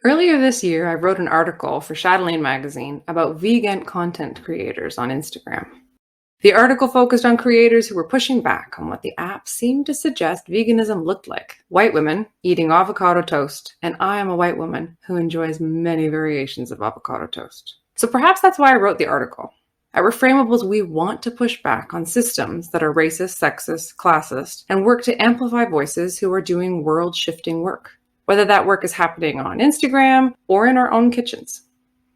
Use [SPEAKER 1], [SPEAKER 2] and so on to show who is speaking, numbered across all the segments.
[SPEAKER 1] Earlier this year, I wrote an article for Chatelaine magazine about vegan content creators on Instagram. The article focused on creators who were pushing back on what the app seemed to suggest veganism looked like. White women eating avocado toast, and I am a white woman who enjoys many variations of avocado toast. So perhaps that's why I wrote the article. At Reframeables, we want to push back on systems that are racist, sexist, classist, and work to amplify voices who are doing world-shifting work, whether that work is happening on Instagram or in our own kitchens.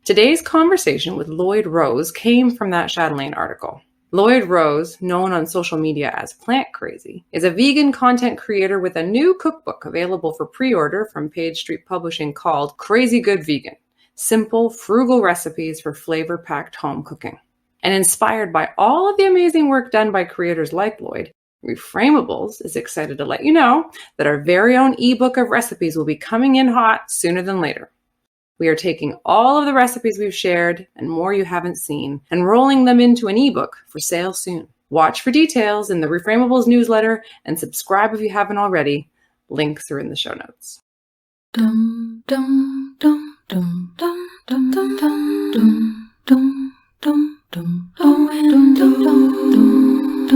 [SPEAKER 1] Today's conversation with Lloyd Rose came from that Chatelaine article. Lloyd Rose, known on social media as Plantcrazii, is a vegan content creator with a new cookbook available for pre-order from Page Street Publishing called Crazy Good Vegan: Simple, Frugal Recipes for Flavor-Packed Home Cooking. And inspired by all of the amazing work done by creators like Lloyd, Reframeables is excited to let you know that our very own ebook of recipes will be coming in hot sooner than later. We are taking all of the recipes we've shared and more you haven't seen and rolling them into an ebook for sale soon. Watch for details in the Reframeables newsletter and subscribe if you haven't already. Links are in the show notes.
[SPEAKER 2] Dum dum dum dum dum dum dum dum dum dum dum dum dum dum dum dum dum.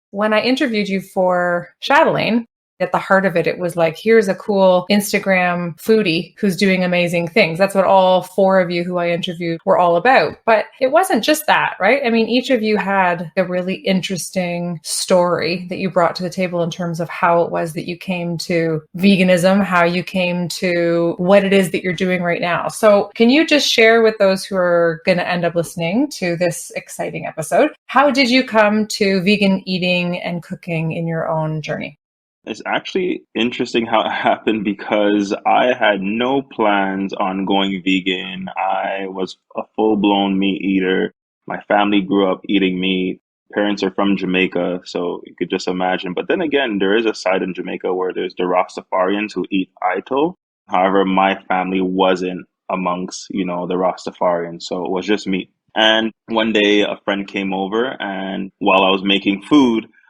[SPEAKER 1] When I interviewed you for Chatelaine, at the heart of it, it was like, here's a cool Instagram foodie who's doing amazing things. That's what all four of you who I interviewed were all about. But it wasn't just that, right? I mean, each of you had a really interesting story that you brought to the table in terms of how it was that you came to veganism, how you came to what it is that you're doing right now. So can you just share with those who are going to end up listening to this exciting episode, how did you come to vegan eating and cooking in your own journey?
[SPEAKER 3] It's actually interesting how it happened because I had no plans on going vegan. I was a full-blown meat eater. My family grew up eating meat. Parents are from Jamaica, so you could just imagine. But then again, there is a side in Jamaica where there's the Rastafarians who eat Ito. However, my family wasn't amongst, the Rastafarians, so it was just meat. And one day a friend came over, and while I was making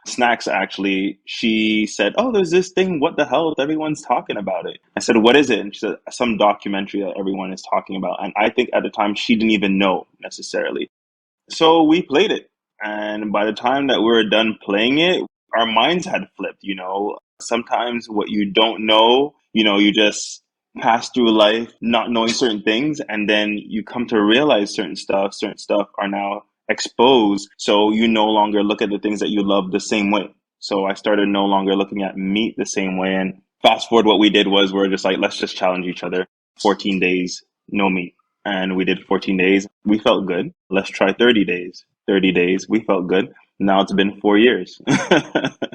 [SPEAKER 3] snacks actually, she said, "Oh, there's this thing, what the hell, everyone's talking about it." I said, "What is it?" And she said, "Some documentary that everyone is talking about." And I think at the time she didn't even know necessarily. So we played it. And by the time that we were done playing it, our minds had flipped. Sometimes what you don't know, you just pass through life not knowing certain things, and then you come to realize certain stuff are now exposed, so you no longer look at the things that you love the same way. So I started no longer looking at meat the same way, and fast forward, what we did was we're just like, let's just challenge each other. 14 days, no meat. And we did 14 days. We felt good. Let's try 30 days. 30 days, we felt good. Now it's been 4 years.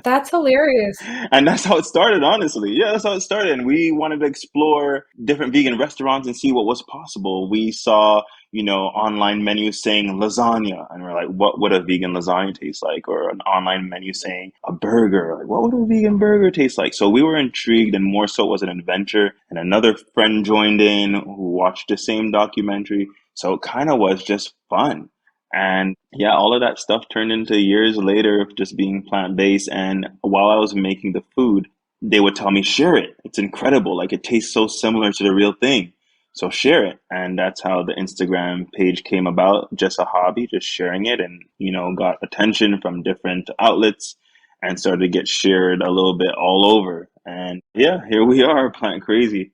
[SPEAKER 1] That's hilarious.
[SPEAKER 3] And that's how it started, honestly. Yeah, that's how it started. And we wanted to explore different vegan restaurants and see what was possible. We saw, online menus saying lasagna. And we're like, what would a vegan lasagna taste like? Or an online menu saying a burger. Like, what would a vegan burger taste like? So we were intrigued, and more so it was an adventure. And another friend joined in who watched the same documentary. So it kind of was just fun. And yeah, all of that stuff turned into years later of just being plant-based. And while I was making the food, they would tell me, share it. It's incredible. Like, it tastes so similar to the real thing. So share it. And that's how the Instagram page came about. Just a hobby, just sharing it, and, got attention from different outlets and started to get shared a little bit all over. And yeah, here we are, Plantcrazii.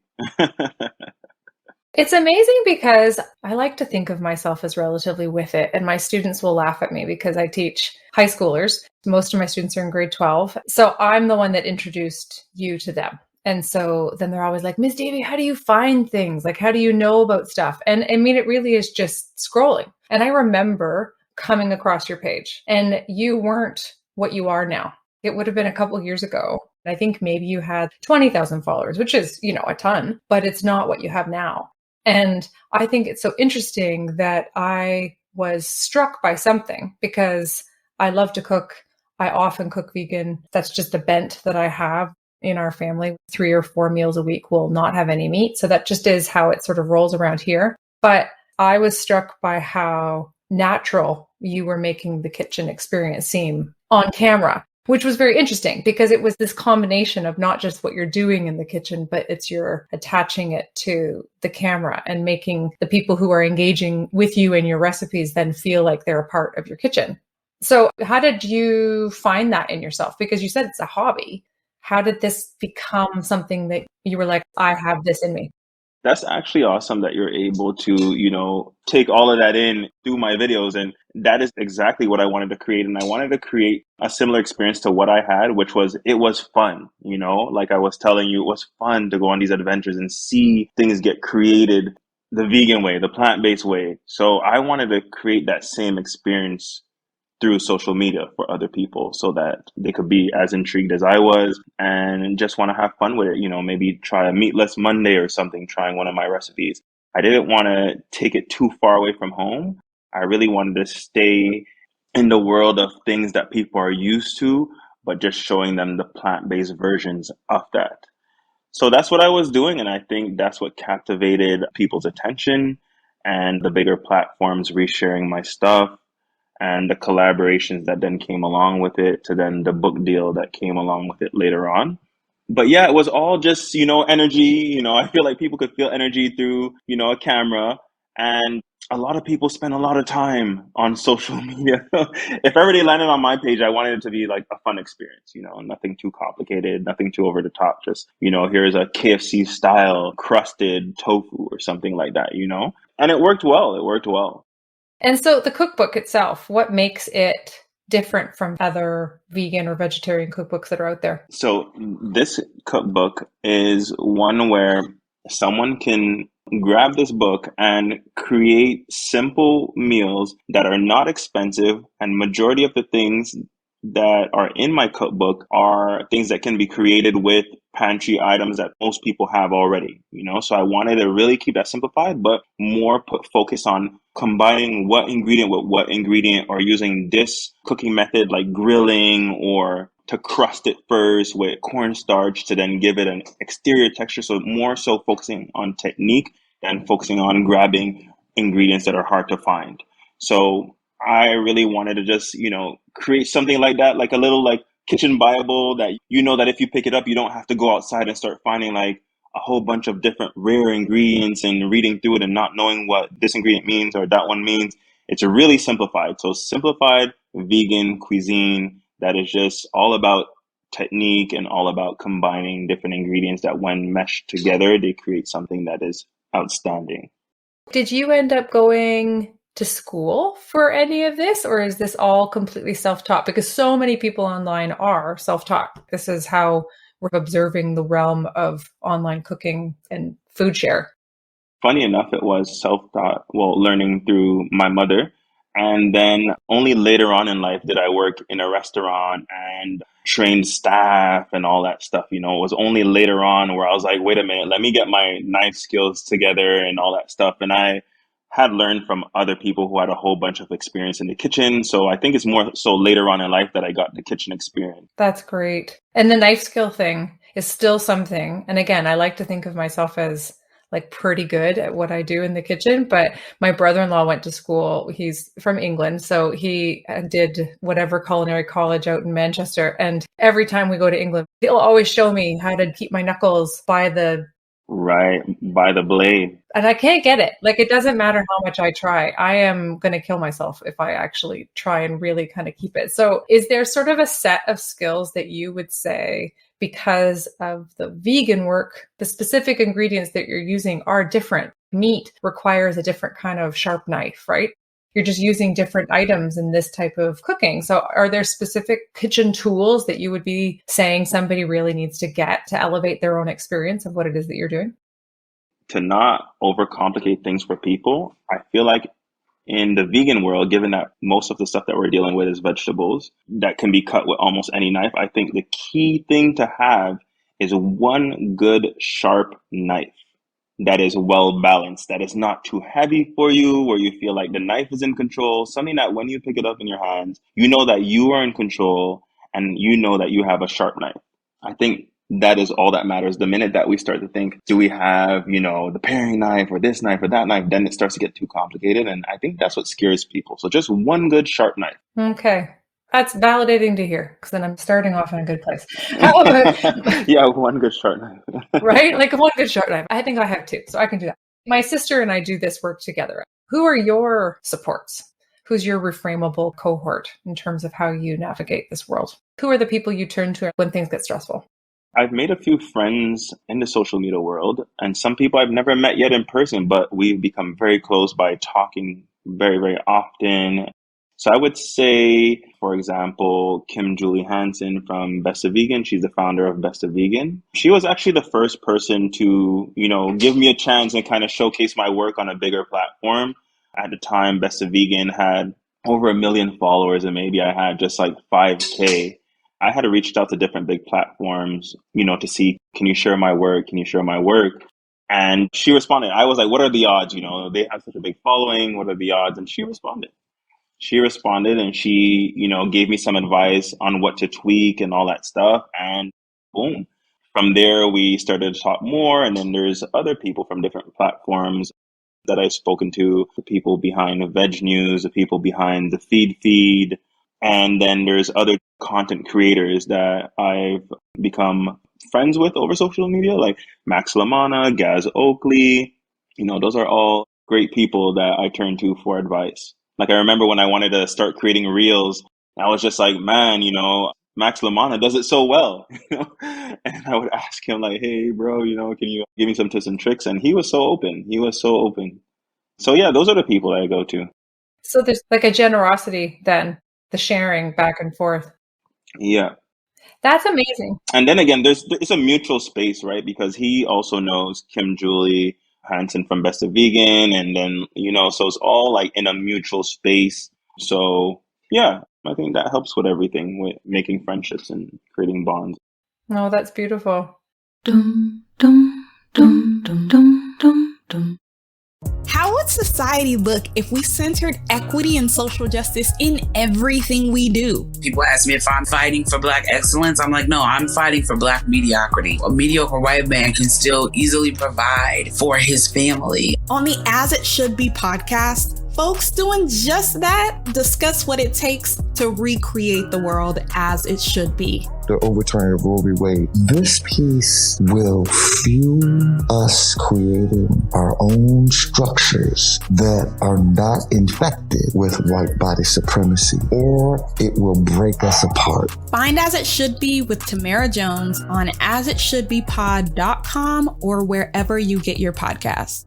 [SPEAKER 1] It's amazing because I like to think of myself as relatively with it, and my students will laugh at me because I teach high schoolers. Most of my students are in grade 12. So I'm the one that introduced you to them. And so then they're always like, Miss Davy, how do you find things? Like, how do you know about stuff? And I mean, it really is just scrolling. And I remember coming across your page, and you weren't what you are now. It would have been a couple of years ago. I think maybe you had 20,000 followers, which is, a ton, but it's not what you have now. And I think it's so interesting that I was struck by something because I love to cook. I often cook vegan. That's just a bent that I have in our family. 3 or 4 meals a week will not have any meat. So that just is how it sort of rolls around here. But I was struck by how natural you were making the kitchen experience seem on camera, which was very interesting because it was this combination of not just what you're doing in the kitchen, but it's you're attaching it to the camera and making the people who are engaging with you and your recipes then feel like they're a part of your kitchen. So how did you find that in yourself? Because you said it's a hobby. How did this become something that you were like, I have this in me?
[SPEAKER 3] That's actually awesome that you're able to, take all of that in through my videos. And that is exactly what I wanted to create. And I wanted to create a similar experience to what I had, which was it was fun, like I was telling you, it was fun to go on these adventures and see things get created the vegan way, the plant-based way. So I wanted to create that same experience through social media for other people so that they could be as intrigued as I was and just want to have fun with it. Maybe try a meatless Monday or something, trying one of my recipes. I didn't want to take it too far away from home. I really wanted to stay in the world of things that people are used to, but just showing them the plant-based versions of that. So that's what I was doing. And I think that's what captivated people's attention and the bigger platforms resharing my stuff and the collaborations that then came along with it to then the book deal that came along with it later on. But yeah, it was all just, energy. I feel like people could feel energy through, a camera. And a lot of people spend a lot of time on social media. If everybody landed on my page, I wanted it to be like a fun experience, nothing too complicated, nothing too over the top. Just, here's a KFC style crusted tofu or something like that, And it worked well. It worked well.
[SPEAKER 1] And so the cookbook itself, what makes it different from other vegan or vegetarian cookbooks that are out there?
[SPEAKER 3] So this cookbook is one where someone can grab this book and create simple meals that are not expensive, and majority of the things that are in my cookbook are things that can be created with pantry items that most people have already, So I wanted to really keep that simplified, but more put focus on combining what ingredient with what ingredient, or using this cooking method like grilling, or to crust it first with cornstarch to then give it an exterior texture. So more so focusing on technique than focusing on grabbing ingredients that are hard to find. So I really wanted to just, create something like that, like a little like kitchen Bible that that if you pick it up, you don't have to go outside and start finding like a whole bunch of different rare ingredients and reading through it and not knowing what this ingredient means or that one means. It's really simplified. So simplified vegan cuisine that is just all about technique and all about combining different ingredients that when meshed together, they create something that is outstanding.
[SPEAKER 1] Did you end up going to school for any of this, or is this all completely self-taught? Because so many people online are self-taught. This is how we're observing the realm of online cooking and food share.
[SPEAKER 3] Funny enough, it was self-taught, learning through my mother. And then only later on in life did I work in a restaurant and train staff and all that stuff. It was only later on where I was like, wait a minute, let me get my knife skills together and all that stuff. And I had learned from other people who had a whole bunch of experience in the kitchen. So I think it's more so later on in life that I got the kitchen experience.
[SPEAKER 1] That's great. And the knife skill thing is still something. And again, I like to think of myself as like pretty good at what I do in the kitchen, but my brother-in-law went to school. He's from England, so he did whatever culinary college out in Manchester. And every time we go to England, he'll always show me how to keep my knuckles by the blade. And I can't get it. Like, it doesn't matter how much I try. I am going to kill myself if I actually try and really kind of keep it. So is there sort of a set of skills that you would say, because of the vegan work, the specific ingredients that you're using are different? Meat requires a different kind of sharp knife, right? You're just using different items in this type of cooking. So are there specific kitchen tools that you would be saying somebody really needs to get to elevate their own experience of what it is that you're doing?
[SPEAKER 3] To not overcomplicate things for people, I feel like in the vegan world, given that most of the stuff that we're dealing with is vegetables that can be cut with almost any knife, I think the key thing to have is one good sharp knife that is well balanced, that is not too heavy for you, where you feel like the knife is in control, something that when you pick it up in your hands, you know that you are in control and you know that you have a sharp knife. I think that is all that matters. The minute that we start to think, do we have, the paring knife or this knife or that knife, then it starts to get too complicated. And I think that's what scares people. So just one good sharp knife.
[SPEAKER 1] Okay. That's validating to hear, because then I'm starting off in a good place. How about,
[SPEAKER 3] Yeah, one good sharp knife.
[SPEAKER 1] right? Like one good sharp knife. I think I have two, so I can do that. My sister and I do this work together. Who are your supports? Who's your reframable cohort in terms of how you navigate this world? Who are the people you turn to when things get stressful?
[SPEAKER 3] I've made a few friends in the social media world, and some people I've never met yet in person, but we've become very close by talking very, very often. So I would say, for example, Kim Julie Hansen from Best of Vegan. She's the founder of Best of Vegan. She was actually the first person to, give me a chance and kind of showcase my work on a bigger platform. At the time, Best of Vegan had over 1 million followers, and maybe I had just like 5K. I had reached out to different big platforms, to see, can you share my work? Can you share my work? And she responded. I was like, what are the odds? They have such a big following. What are the odds? And she responded. And she, gave me some advice on what to tweak and all that stuff. And boom. From there, we started to talk more. And then there's other people from different platforms that I've spoken to, the people behind the Veg News, the people behind the feed. And then there's other content creators that I've become friends with over social media, like Max Lamana, Gaz Oakley. Those are all great people that I turn to for advice. Like, I remember when I wanted to start creating reels, I was just like, man, Max Lamana does it so well. And I would ask him like, hey, bro, can you give me some tips and tricks? And he was so open. So yeah, those are the people that I go to.
[SPEAKER 1] So there's like a generosity then, the sharing back and forth.
[SPEAKER 3] Yeah.
[SPEAKER 1] That's amazing.
[SPEAKER 3] And then again, it's a mutual space, right? Because he also knows Kim Julie Hansen from Best of Vegan. And then, so it's all like in a mutual space. So yeah, I think that helps with everything, with making friendships and creating bonds.
[SPEAKER 1] Oh, that's beautiful.
[SPEAKER 2] Dum, dum, dum, dum, dum, dum, dum.
[SPEAKER 4] How would society look if we centered equity and social justice in everything we do?
[SPEAKER 5] People ask me if I'm fighting for Black excellence. I'm like, no, I'm fighting for Black mediocrity. A mediocre white man can still easily provide for his family.
[SPEAKER 4] On the As It Should Be podcast, folks doing just that discuss what it takes to recreate the world as it should be.
[SPEAKER 6] The overturn of Roe v. Wade. This piece will fuel us creating our own structures that are not infected with white body supremacy, or it will break us apart.
[SPEAKER 4] Find As It Should Be with Tamara Jones on asitshouldbepod.com or wherever you get your podcasts.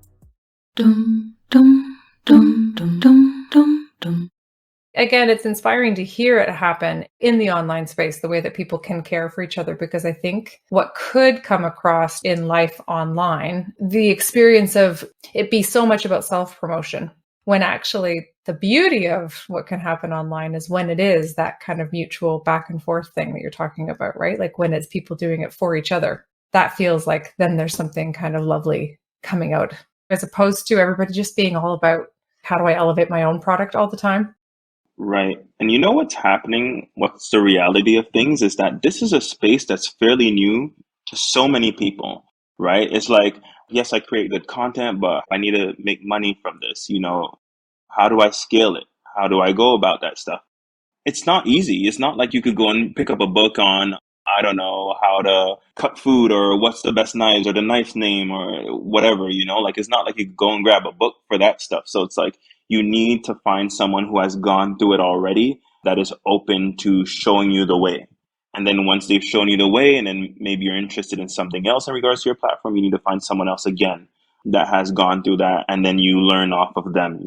[SPEAKER 2] Dum, dum, dum, dum, dum, dum, dum.
[SPEAKER 1] Again, it's inspiring to hear it happen in the online space, the way that people can care for each other, because I think what could come across in life online, the experience of it be so much about self-promotion, when actually the beauty of what can happen online is when it is that kind of mutual back and forth thing that you're talking about, right? Like when it's people doing it for each other, that feels like then there's something kind of lovely coming out, as opposed to everybody just being all about how do I elevate my own product all the time.
[SPEAKER 3] Right. And you know what's happening? What's the reality of things is that this is a space that's fairly new to so many people, right? It's like, yes, I create good content, but I need to make money from this. How do I scale it? How do I go about that stuff? It's not easy. It's not like you could go and pick up a book on, I don't know, how to cut food or what's the best knives or the knife's name or whatever, like it's not like you could go and grab a book for that stuff. So it's like, you need to find someone who has gone through it already that is open to showing you the way. And then once they've shown you the way, and then maybe you're interested in something else in regards to your platform, you need to find someone else again that has gone through that. And then you learn off of them,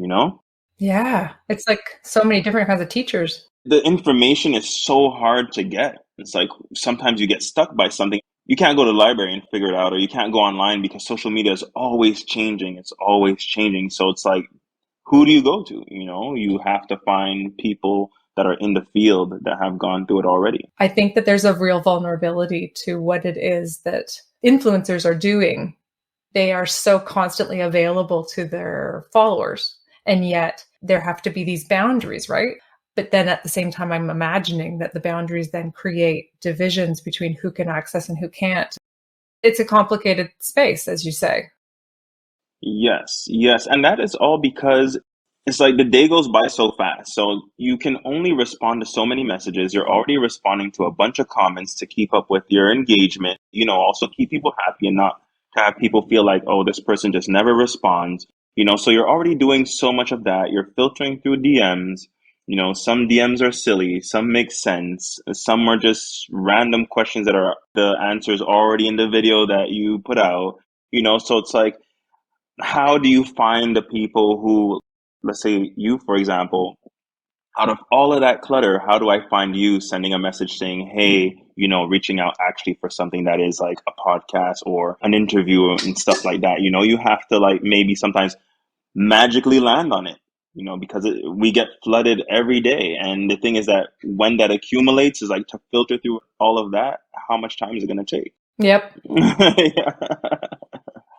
[SPEAKER 1] Yeah. It's like so many different kinds of teachers.
[SPEAKER 3] The information is so hard to get. It's like sometimes you get stuck by something. You can't go to the library and figure it out, or you can't go online because social media is always changing. It's always changing. So it's like, who do you go to? You have to find people that are in the field that have gone through it already.
[SPEAKER 1] I think that there's a real vulnerability to what it is that influencers are doing. They are so constantly available to their followers, and yet there have to be these boundaries, right? But then at the same time, I'm imagining that the boundaries then create divisions between who can access and who can't. It's a complicated space, as you say.
[SPEAKER 3] Yes, yes. And that is all because it's like the day goes by so fast. So you can only respond to so many messages. You're already responding to a bunch of comments to keep up with your engagement, also keep people happy and not to have people feel like, oh, this person just never responds. So you're already doing so much of that. You're filtering through DMs. Some DMs are silly, some make sense, some are just random questions that are the answers already in the video that you put out. So it's like, how do you find the people who, let's say you, for example, out of all of that clutter, how do I find you sending a message saying, hey, reaching out actually for something that is like a podcast or an interview and stuff like that? You have to like maybe sometimes magically land on it, because we get flooded every day. And the thing is that when that accumulates is like to filter through all of that, how much time is it going to take?
[SPEAKER 1] Yep.
[SPEAKER 3] Yeah.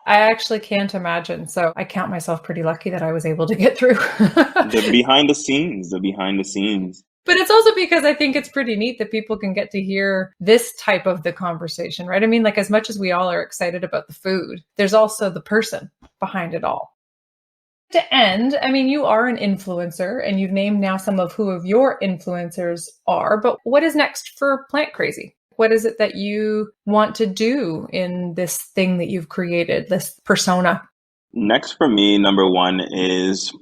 [SPEAKER 1] I actually can't imagine. So I count myself pretty lucky that I was able to get through.
[SPEAKER 3] The behind the scenes.
[SPEAKER 1] But it's also because I think it's pretty neat that people can get to hear this type of the conversation, right? I mean, like as much as we all are excited about the food, there's also the person behind it all. To end, I mean, you are an influencer and you've named now some of who of your influencers are, but what is next for Plantcrazii? What is it that you want to do in this thing that you've created, this persona?
[SPEAKER 3] Next for me, number one is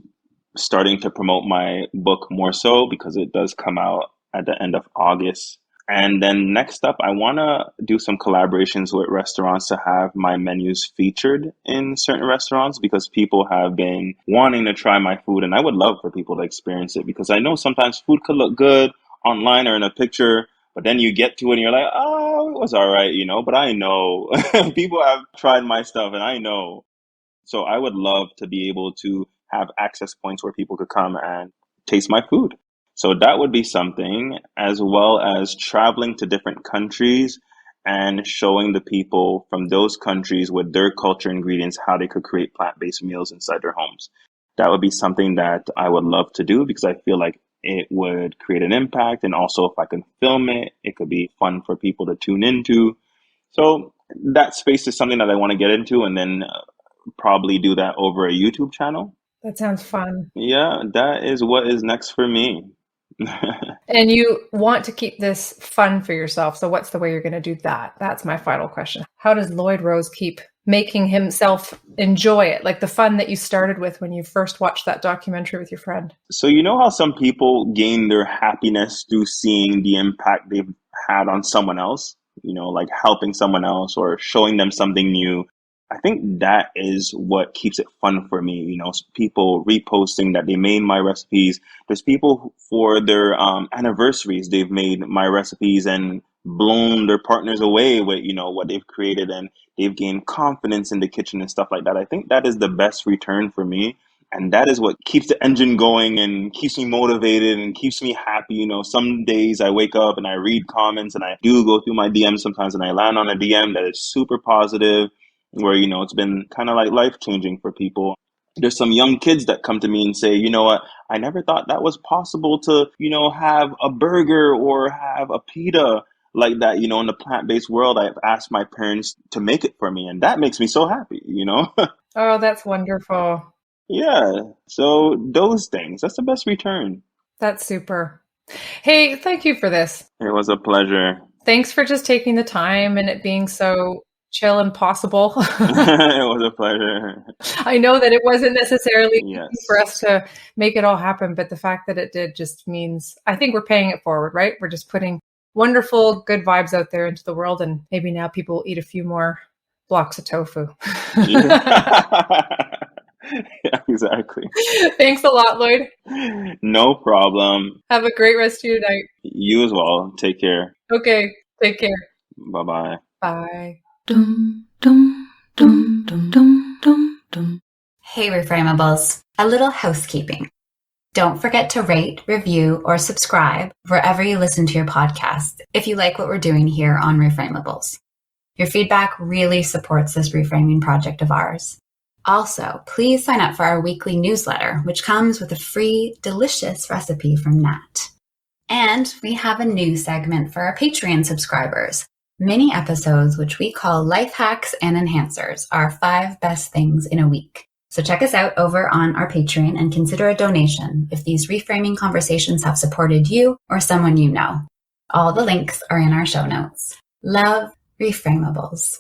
[SPEAKER 3] starting to promote my book more so because it does come out at the end of August. And then next up, I want to do some collaborations with restaurants to have my menus featured in certain restaurants because people have been wanting to try my food. And I would love for people to experience it because I know sometimes food could look good online or in a picture, but then you get to it and you're like, oh, it was all right, but I know people have tried my stuff and I know. So I would love to be able to have access points where people could come and taste my food. So that would be something, as well as traveling to different countries and showing the people from those countries with their culture ingredients how they could create plant-based meals inside their homes. That would be something that I would love to do because I feel like it would create an impact. And also if I can film it, it could be fun for people to tune into. So that space is something that I want to get into and then probably do that over a YouTube channel.
[SPEAKER 1] That sounds fun.
[SPEAKER 3] Yeah, that is what is next for me.
[SPEAKER 1] And you want to keep this fun for yourself. So what's the way you're going to do that? That's my final question. How does Lloyd Rose keep making himself enjoy it? Like the fun that you started with when you first watched that documentary with your friend.
[SPEAKER 3] So you know how some people gain their happiness through seeing the impact they've had on someone else, like helping someone else or showing them something new. I think that is what keeps it fun for me. People reposting that they made my recipes. There's people for their anniversaries, they've made my recipes and blown their partners away with, what they've created, and they've gained confidence in the kitchen and stuff like that. I think that is the best return for me. And that is what keeps the engine going and keeps me motivated and keeps me happy. Some days I wake up and I read comments and I do go through my DMs sometimes and I land on a DM that is super positive, where, it's been kind of like life-changing for people. There's some young kids that come to me and say, you know what, I never thought that was possible to, have a burger or have a pita like that, in the plant-based world. I've asked my parents to make it for me, and that makes me so happy,
[SPEAKER 1] Oh, that's wonderful.
[SPEAKER 3] Yeah, so those things, that's the best return.
[SPEAKER 1] That's super. Hey, thank you for this.
[SPEAKER 3] It was a pleasure.
[SPEAKER 1] Thanks for just taking the time and it being so chill and possible.
[SPEAKER 3] It was a pleasure.
[SPEAKER 1] I know that it wasn't necessarily
[SPEAKER 3] Yes.
[SPEAKER 1] easy for us to make it all happen, but the fact that it did just means I think we're paying it forward, right? We're just putting wonderful, good vibes out there into the world, and maybe now people will eat a few more blocks of tofu.
[SPEAKER 3] Yeah, exactly.
[SPEAKER 1] Thanks a lot, Lloyd.
[SPEAKER 3] No problem.
[SPEAKER 1] Have a great rest of your night.
[SPEAKER 3] You as well. Take care.
[SPEAKER 1] Okay, take care.
[SPEAKER 3] Bye-bye.
[SPEAKER 1] Bye.
[SPEAKER 2] Dum dum dum dum dum dum dum.
[SPEAKER 7] Hey, Reframeables, a little housekeeping. Don't forget to rate, review, or subscribe wherever you listen to your podcast if you like what we're doing here on Reframeables. Your feedback really supports this reframing project of ours. Also, please sign up for our weekly newsletter, which comes with a free, delicious recipe from Nat. And we have a new segment for our Patreon subscribers. Mini episodes, which we call Life Hacks and Enhancers, are 5 best things in a week. So check us out over on our Patreon and consider a donation if these reframing conversations have supported you or someone you know. All the links are in our show notes. Love, Reframeables.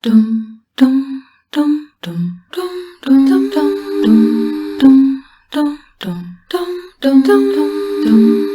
[SPEAKER 2] Dum dum dum dum dum dum dum dum dum dum dum dum dum dum dum dum.